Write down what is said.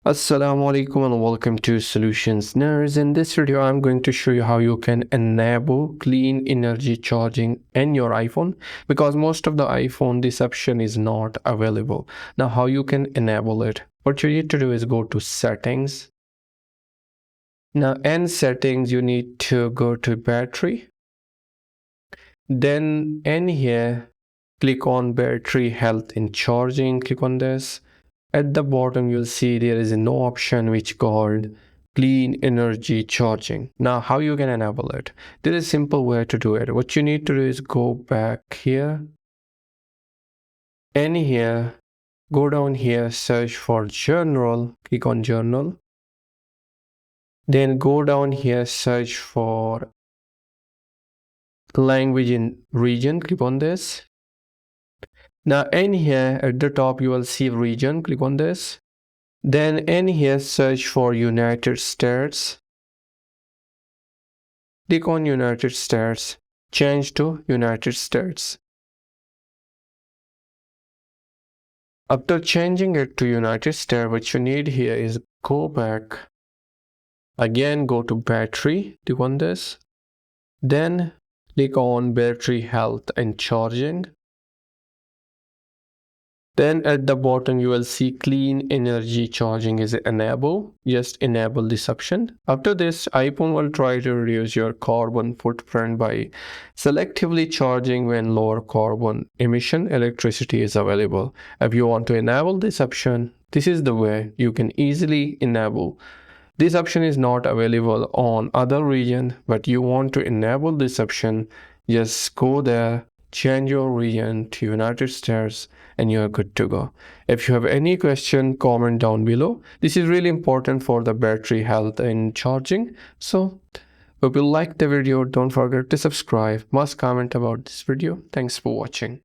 Assalamu alaikum and welcome to Solutions Nerds. In this video, I'm going to show you how you can enable clean energy charging in your iPhone because most of the iPhone this option is not available. Now, how you can enable it? What you need to do is go to settings. Now, in settings, you need to go to battery. Then in here, click on battery health and charging. Click on this. At the bottom, you'll see there is no option which called clean energy charging. Now, how you can enable it? There is a simple way to do it. What you need to do is go back here. And here, go down here, search for journal. Click on journal. Then go down here, search for language in region. Click on this. Now in here at the top you will see region, click on this. Then in here search for United States. Click on United States, change to United States. After changing it to United States, what you need here is go back. Again go to battery, click on this. Then click on battery health and charging. Then at the bottom you will see clean energy charging is enabled. Just enable this option. After this, iPhone will try to reduce your carbon footprint by selectively charging when lower carbon emission electricity is available. If you want to enable this option, this is the way you can easily enable. This option is not available on other region, but you want to enable this option, just go there, change your region to United States, and you're good to go. If you have any question, comment down below. This is really important for the battery health and charging. So if you like the video, don't forget to subscribe, must comment about this video. Thanks for watching.